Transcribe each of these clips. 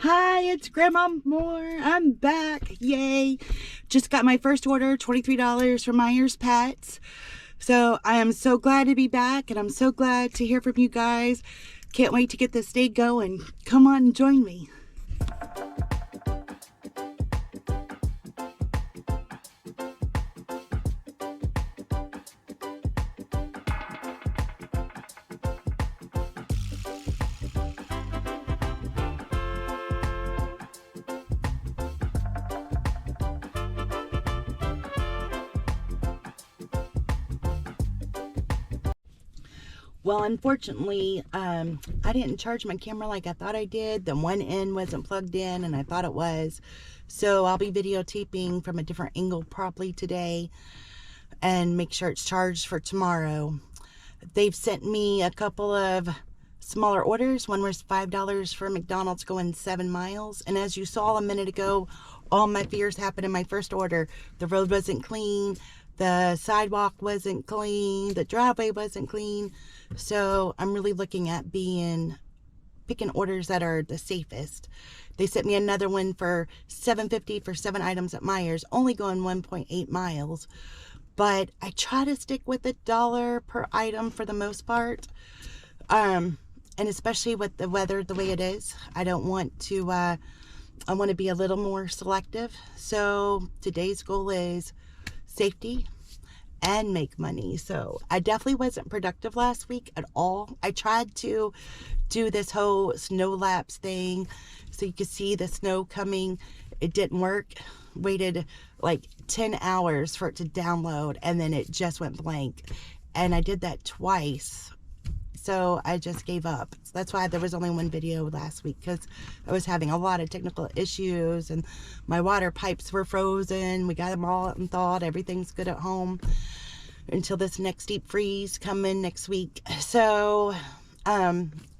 Hi, it's Grandma Moore. I'm back. Yay. Just got my first order, $23 from Myers Pets. So I am so glad to be back, and I'm so glad to hear from you guys. Can't wait to get this day going. Come on and join me. Well, unfortunately, I didn't charge my camera like I thought I did. The one end wasn't plugged in, and I thought it was. So I'll be videotaping from a different angle probably today and make sure it's charged for tomorrow. They've sent me a couple of smaller orders. One was $5 for McDonald's going 7 miles. And as you saw a minute ago, all my fears happened in my first order. The road wasn't clean. The sidewalk wasn't clean. The driveway wasn't clean. So I'm really looking at picking orders that are the safest. They sent me another one for $7.50 for 7 items at Myers, only going 1.8 miles. But I try to stick with $1 per item for the most part. And especially with the weather the way it is, I don't want to, I want to be a little more selective. So today's goal is safety and make money. So I definitely wasn't productive last week at all. I tried to do this whole snow lapse thing so you could see the snow coming. It didn't work. Waited like 10 hours for it to download, and then it just went blank. And I did that twice. So I just gave up. So that's why there was only one video last week, because I was having a lot of technical issues and my water pipes were frozen. We got them all up and thawed. Everything's good at home until this next deep freeze coming next week. So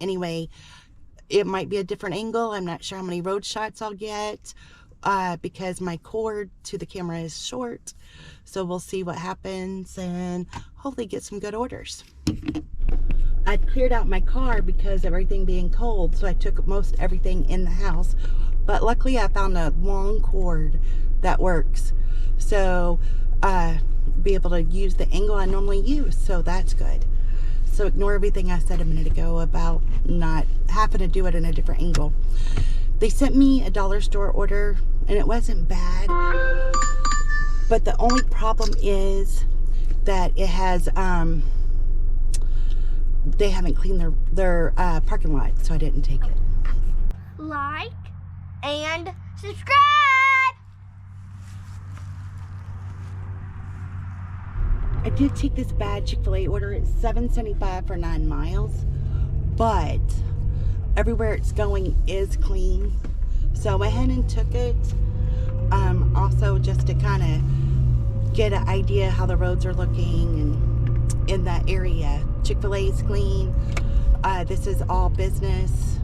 anyway, it might be a different angle. I'm not sure how many road shots I'll get because my cord to the camera is short. So we'll see what happens and hopefully get some good orders. I cleared out my car because of everything being cold, so I took most everything in the house. But luckily I found a long cord that works. So be able to use the angle I normally use, so that's good. So ignore everything I said a minute ago about not having to do it in a different angle. They sent me a dollar store order and it wasn't bad, but the only problem is that it has they haven't cleaned their parking lot, so I didn't take it. Like and subscribe. I did take this bad Chick-fil-A order. It's $7.75 for 9 miles, but everywhere it's going is clean. So I went ahead and took it. Also just to kind of get an idea how the roads are looking and in that area. Chick-fil-A is clean. This is all business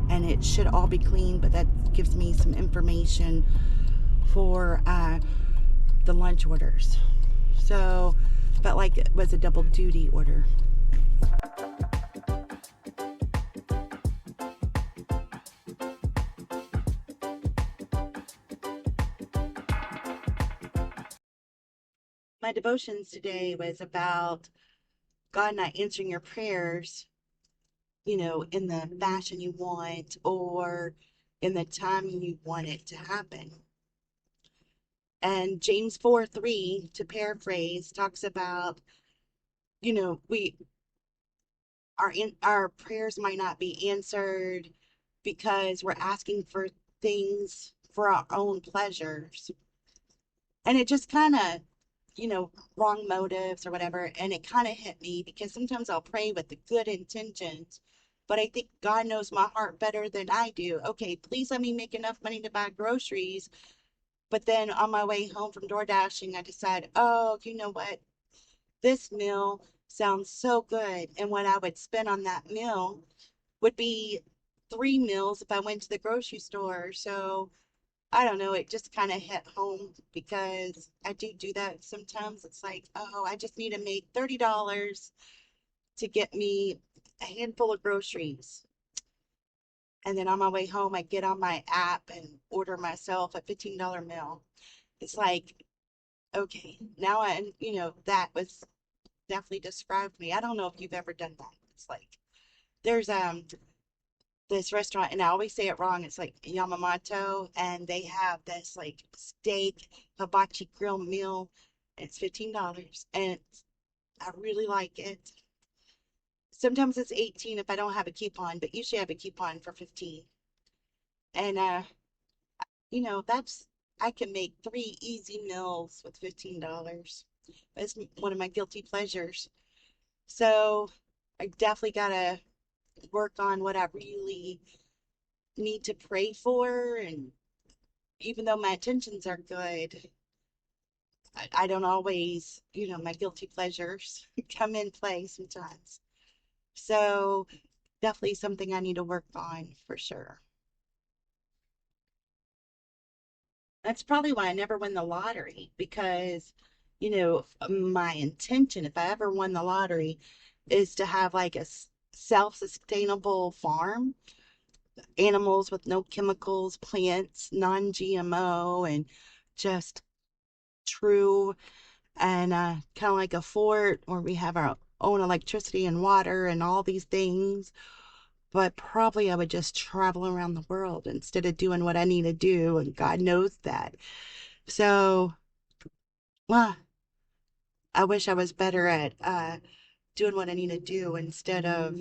and it should all be clean, but that gives me some information for the lunch orders. So felt like it was a double duty order. My devotions today was about God not answering your prayers, in the fashion you want or in the time you want it to happen. And James 4:3, to paraphrase, talks about, we our prayers might not be answered because we're asking for things for our own pleasures. And it just kind of, wrong motives or whatever. And it kind of hit me because sometimes I'll pray with the good intentions, but I think God knows my heart better than I do. Okay, please let me make enough money to buy groceries. But then on my way home from DoorDashing, I decided, oh, you know what? This meal sounds so good. And what I would spend on that meal would be 3 meals if I went to the grocery store. So I don't know, it just kind of hit home because I do that sometimes. It's like, oh, I just need to make $30 to get me a handful of groceries. And then on my way home, I get on my app and order myself a $15 meal. It's like, okay, now that was definitely described me. I don't know if you've ever done that. It's like, there's this restaurant, and I always say it wrong. It's like Yamamoto, and they have this like steak hibachi grill meal. It's $15, and I really like it. Sometimes it's 18 if I don't have a coupon, but usually I have a coupon for 15. And that's I can make 3 easy meals with $15. It's one of my guilty pleasures. So I definitely gotta work on what I really need to pray for. And even though my intentions are good, I don't always, my guilty pleasures come in play sometimes. So definitely something I need to work on for sure. That's probably why I never win the lottery because, my intention, if I ever won the lottery, is to have like a self-sustainable farm, animals with no chemicals, plants, non-GMO, and just true, and kind of like a fort where we have our own electricity and water and all these things. But probably I would just travel around the world instead of doing what I need to do, and God knows that. So, well, I wish I was better at doing what I need to do instead of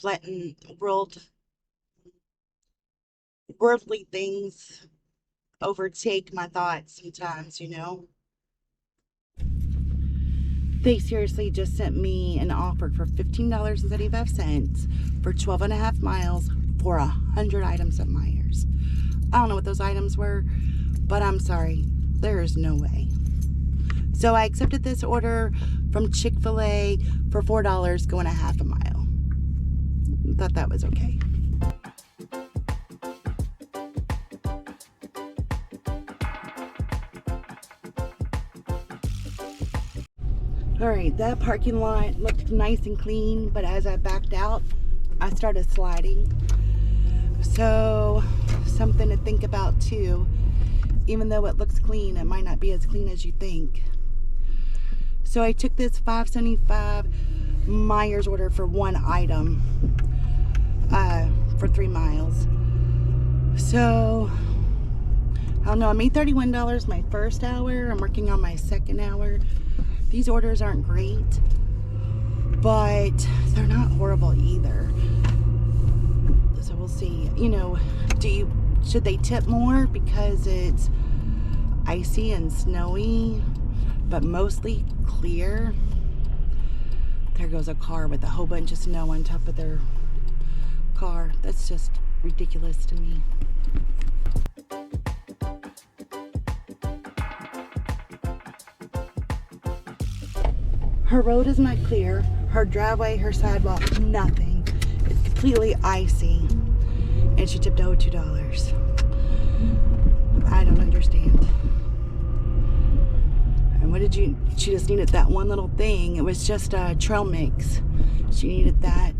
letting worldly things overtake my thoughts sometimes. They seriously just sent me an offer for $15.75 for 12 and a half miles for 100 items at Myers. I don't know what those items were, but I'm sorry. There is no way. So I accepted this order from Chick-fil-A for $4 going a half a mile. Thought that was okay. All right, that parking lot looked nice and clean, but as I backed out, I started sliding. So, something to think about too. Even though it looks clean, it might not be as clean as you think. So I took this $5.75 Myers order for one item for 3 miles. So, I don't know, I made $31 my first hour. I'm working on my second hour. These orders aren't great, but they're not horrible either. So we'll see. Should they tip more because it's icy and snowy, but mostly clear? There goes a car with a whole bunch of snow on top of their car. That's just ridiculous to me. Her road is not clear. Her driveway, her sidewalk, nothing. It's completely icy. And she tipped over $2. I don't understand. And what did she just needed that one little thing. It was just a trail mix. She needed that.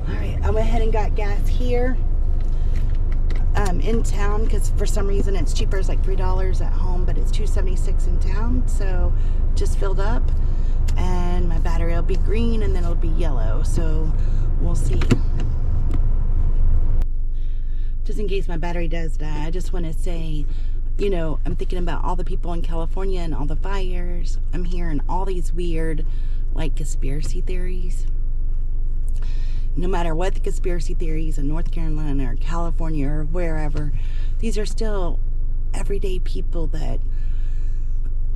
All right, I went ahead and got gas here in town because for some reason it's cheaper. It's like $3 at home, but it's $2.76 in town. So just filled up, and my battery will be green and then it'll be yellow. So we'll see. Just in case my battery does die, I just want to say, I'm thinking about all the people in California and all the fires. I'm hearing all these weird, like, conspiracy theories. No matter what the conspiracy theories in North Carolina or California or wherever, these are still everyday people that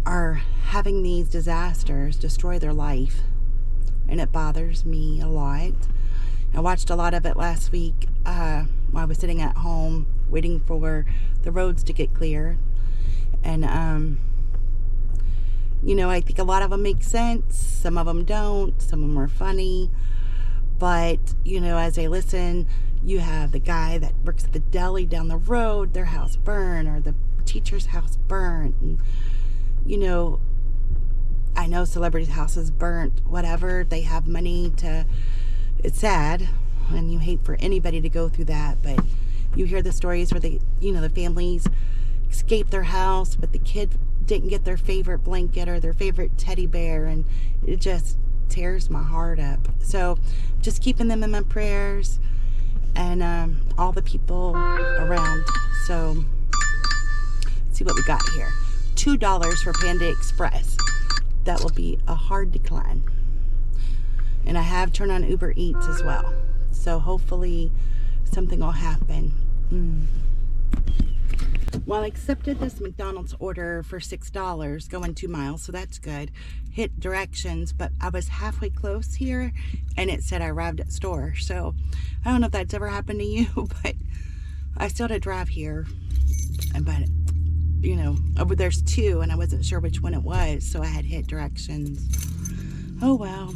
are having these disasters destroy their life. And it bothers me a lot. I watched a lot of it last week while I was sitting at home waiting for the roads to get clear. And, I think a lot of them make sense. Some of them don't. Some of them are funny. But, as I listen, you have the guy that works at the deli down the road, their house burned, or the teacher's house burnt. And, I know celebrities' houses burnt, whatever. They have money to it's sad, and you hate for anybody to go through that, but you hear the stories where they, the families escaped their house, but the kid didn't get their favorite blanket or their favorite teddy bear, and it just tears my heart up. So just keeping them in my prayers, and all the people around. So let's see what we got here. $2 for Panda Express. That will be a hard decline. And I have turned on Uber Eats as well, so hopefully something will happen. Well, I accepted this McDonald's order for $6 going 2 miles, so that's good. Hit directions, but I was halfway close here and it said I arrived at store. So I don't know if that's ever happened to you, but I still had to drive here. But there's 2 and I wasn't sure which one it was, so I had hit directions. Oh well.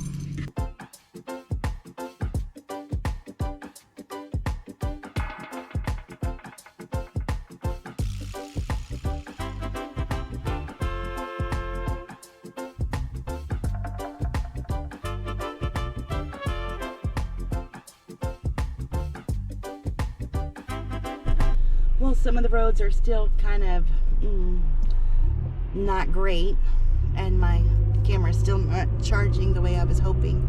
Well, some of the roads are still kind of not great, and my camera is still not charging the way I was hoping.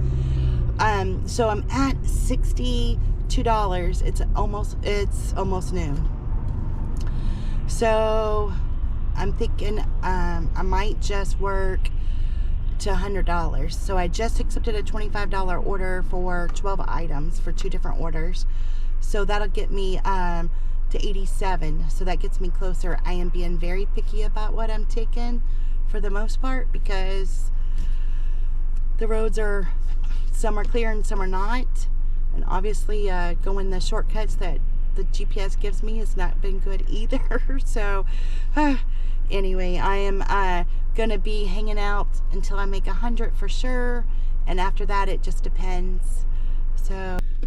So I'm at $62. It's almost noon. So I'm thinking I might just work to $100. So I just accepted a $25 order for 12 items for 2 different orders. So that'll get me to 87, so that gets me closer. I am being very picky about what I'm taking for the most part, because the roads are, some are clear and some are not, and obviously going the shortcuts that the GPS gives me has not been good either. So anyway, I am gonna be hanging out until I make 100 for sure, and after that it just depends.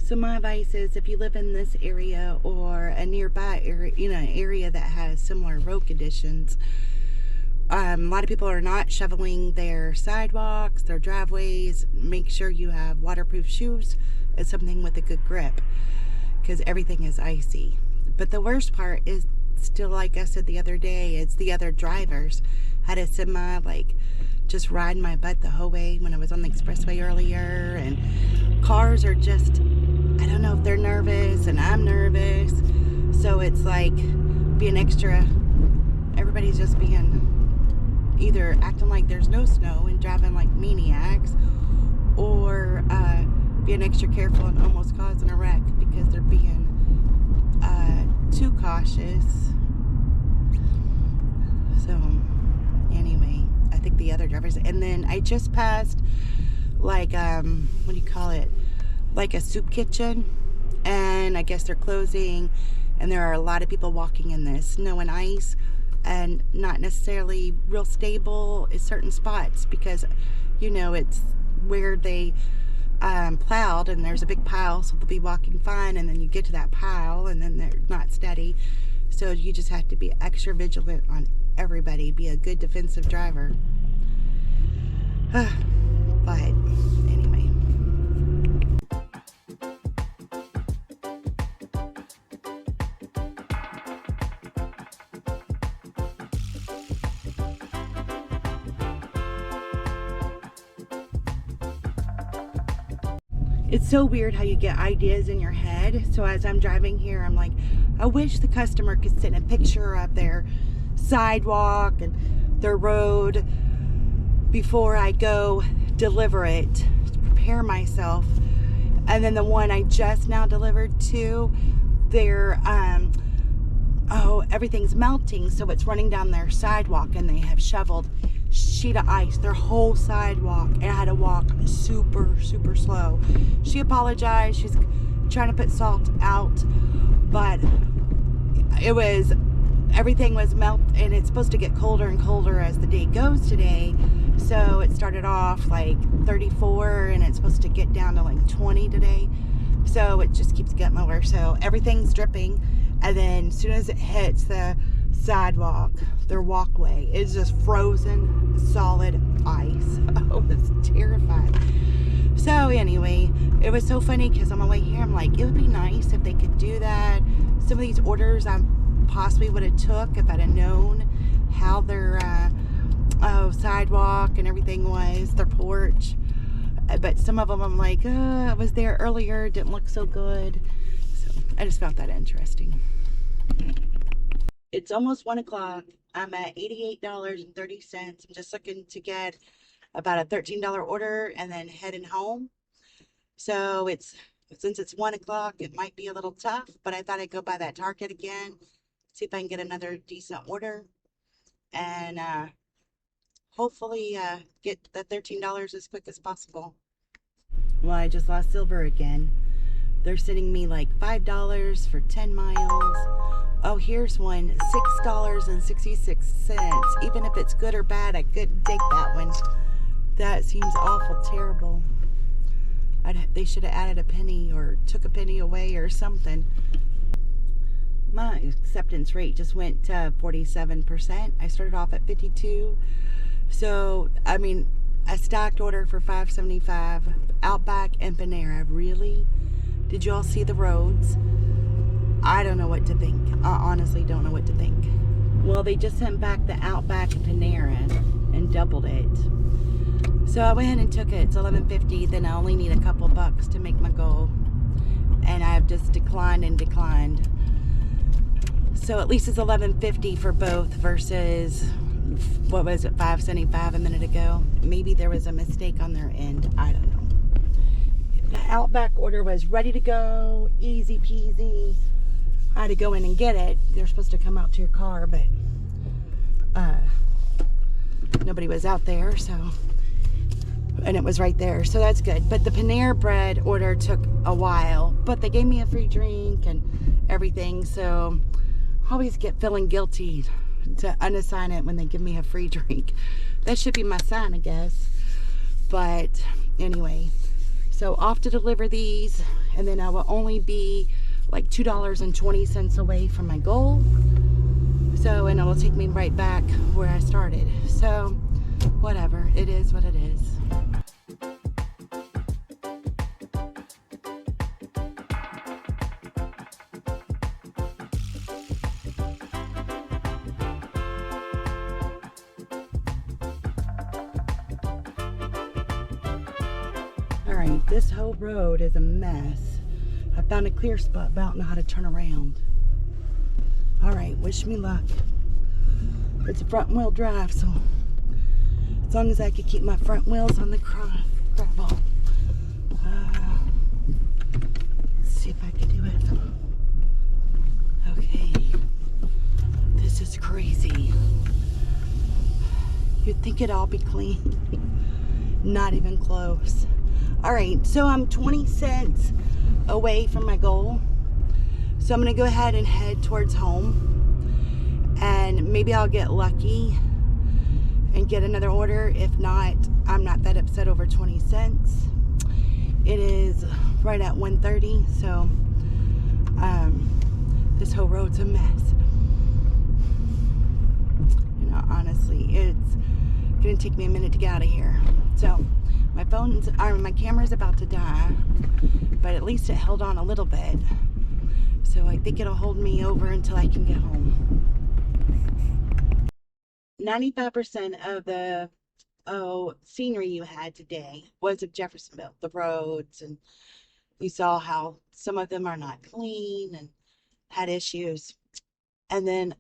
So my advice is, if you live in this area or a nearby area, an area that has similar road conditions, a lot of people are not shoveling their sidewalks, their driveways. Make sure you have waterproof shoes and something with a good grip, because everything is icy. But the worst part is still, like I said the other day, it's the other drivers. Had a semi just riding my butt the whole way when I was on the expressway earlier, and cars are just, I don't know if they're nervous and I'm nervous, so it's like being extra, everybody's just being either acting like there's no snow and driving like maniacs, or being extra careful and almost causing a wreck because they're being too cautious. So anyway, I think the other drivers, and then I just passed what do you call it, like a soup kitchen, and I guess they're closing, and there are a lot of people walking in the snow and ice, and not necessarily real stable at certain spots, because it's where they plowed and there's a big pile, so they'll be walking fine, and then you get to that pile and then they're not steady. So you just have to be extra vigilant on everybody, be a good defensive driver. But anyway, it's so weird how you get ideas in your head. So as I'm driving here, I'm like, I wish the customer could send a picture of their sidewalk and their road before I go deliver it, to prepare myself. And then the one I just now delivered to, they're everything's melting, so it's running down their sidewalk, and they have shoveled sheet of ice their whole sidewalk, and I had to walk super slow. She apologized. She's trying to put salt out, but everything was melt, and it's supposed to get colder and colder as the day goes today. So it started off like 34, and it's supposed to get down to like 20 today. So it just keeps getting lower. So everything's dripping, and then as soon as it hits the sidewalk, their walkway is just frozen solid ice. I was terrified. So anyway, it was so funny because on my way here, I'm like, it would be nice if they could do that. Some of these orders I possibly would have took if I'd have known how their sidewalk and everything was, their porch. But some of them I'm like, I was there earlier, didn't look so good. So I just found that interesting. It's almost 1 o'clock. I'm at $88.30. I'm just looking to get about a $13 order and then heading home. So since it's 1 o'clock, it might be a little tough, but I thought I'd go by that Target again, see if I can get another decent order, and hopefully get the $13 as quick as possible. Well, I just lost silver again. They're sending me like $5 for 10 miles. Oh, here's one, $6.66. Even if it's good or bad, I couldn't take that one. That seems awful terrible. They should have added a penny or took a penny away or something. My acceptance rate just went to 47%. I started off at 52. So, I mean, a stacked order for $5.75. Outback and Panera. Really? Did you all see the roads? I don't know what to think. I honestly don't know what to think. Well, they just sent back the Outback and Panera and doubled it. So I went ahead and took it. It's $11.50. Then I only need a couple bucks to make my goal. And I've just declined and declined. So at least it's $11.50 for both versus, what was it, $5.75 a minute ago. Maybe there was a mistake on their end. I don't know. The Outback order was ready to go. Easy peasy. I had to go in and get it. They're supposed to come out to your car, but nobody was out there, so... And it was right there, so that's good. But the Panera Bread order took a while, but they gave me a free drink and everything, so I always get feeling guilty to unassign it when they give me a free drink. That should be my sign, I guess. But anyway, so off to deliver these, and then I will only be like $2.20 away from my goal. So, and it will take me right back where I started. So, whatever, it is what it is. All right, this whole road is a mess. I found a clear spot, about know how to turn around. All right, wish me luck. It's a front wheel drive, so as long as I can keep my front wheels on the gravel. Let's see if I can do it. Okay, this is crazy. You'd think it'd all be clean. Not even close. All right, so I'm 20 cents away from my goal. So I'm gonna go ahead and head towards home. And maybe I'll get lucky and get another order. If not, I'm not that upset over 20 cents. It is right at 1:30, so this whole road's a mess. You know, honestly, it's gonna take me a minute to get out of here. So my camera's about to die, but at least it held on a little bit. So I think it'll hold me over until I can get home. 95% of the scenery you had today was of Jeffersonville, the roads, and you saw how some of them are not clean and had issues. And then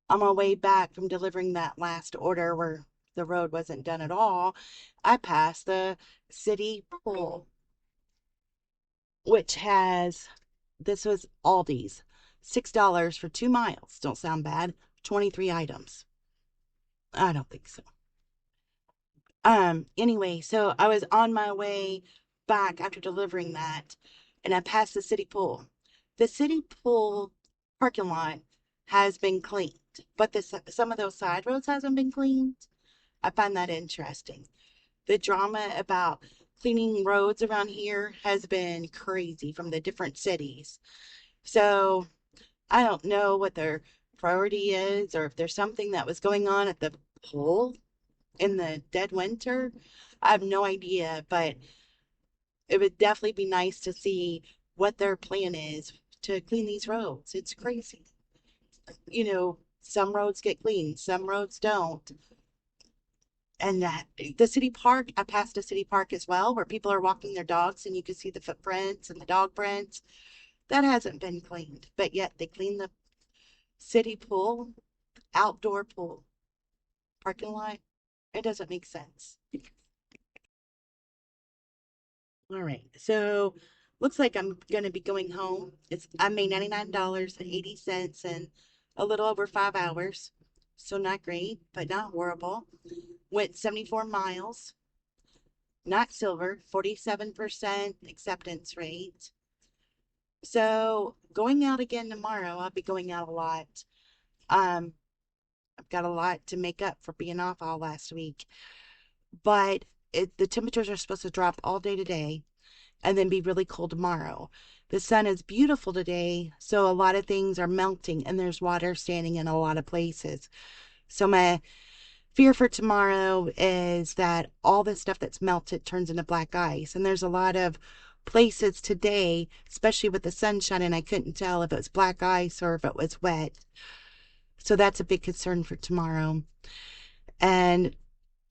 on my way back from delivering that last order where the road wasn't done at all, I passed the city pool, which has, this was Aldi's, $6 for 2 miles. Don't sound bad. 23 items. I don't think so. Anyway, so I was on my way back after delivering that, and I passed the city pool. The city pool parking lot has been cleaned, but some of those side roads hasn't been cleaned. I find that interesting. The drama about cleaning roads around here has been crazy from the different cities. So I don't know what their priority is, or if there's something that was going on at the pool in the dead winter. I have no idea, but it would definitely be nice to see what their plan is to clean these roads. It's crazy. Some roads get cleaned, some roads don't. And the city park, I passed a city park as well where people are walking their dogs and you can see the footprints and the dog prints. That hasn't been cleaned, but yet they clean the city pool, outdoor pool, parking lot. It doesn't make sense. All right, so looks like I'm gonna be going home. I made $99.80 in a little over 5 hours. So not great, but not horrible. Went 74 miles, not silver, 47% acceptance rate. So going out again tomorrow, I'll be going out a lot. Um, I've got a lot to make up for being off all last week, but the temperatures are supposed to drop all day today and then be really cold tomorrow. The sun is beautiful today, so a lot of things are melting and there's water standing in a lot of places. So my fear for tomorrow is that all the stuff that's melted turns into black ice. And there's a lot of places today, especially with the sunshine, and I couldn't tell if it was black ice or if it was wet. So that's a big concern for tomorrow. And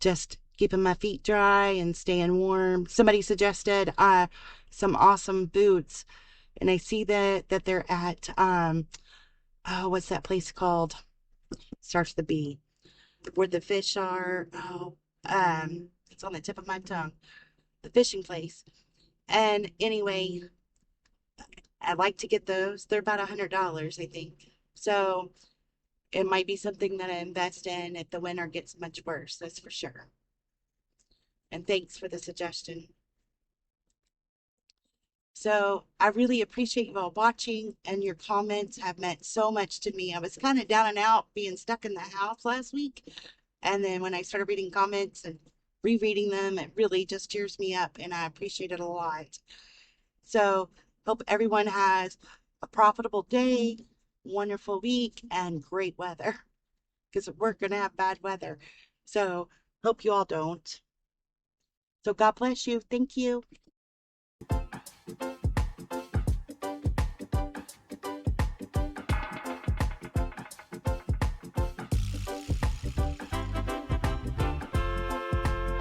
just keeping my feet dry and staying warm. Somebody suggested some awesome boots, and I see that they're at oh, what's that place called? Starts with the B. Where the fish are. Oh, it's on the tip of my tongue. The fishing place. And anyway, I like to get those. They're about $100, I think. So it might be something that I invest in if the winter gets much worse. That's for sure. And thanks for the suggestion. So I really appreciate you all watching, and your comments have meant so much to me. I was kind of down and out being stuck in the house last week. And then when I started reading comments and rereading them, it really just cheers me up, and I appreciate it a lot. So hope everyone has a profitable day, wonderful week, and great weather, because we're going to have bad weather. So hope you all don't. So God bless you. Thank you.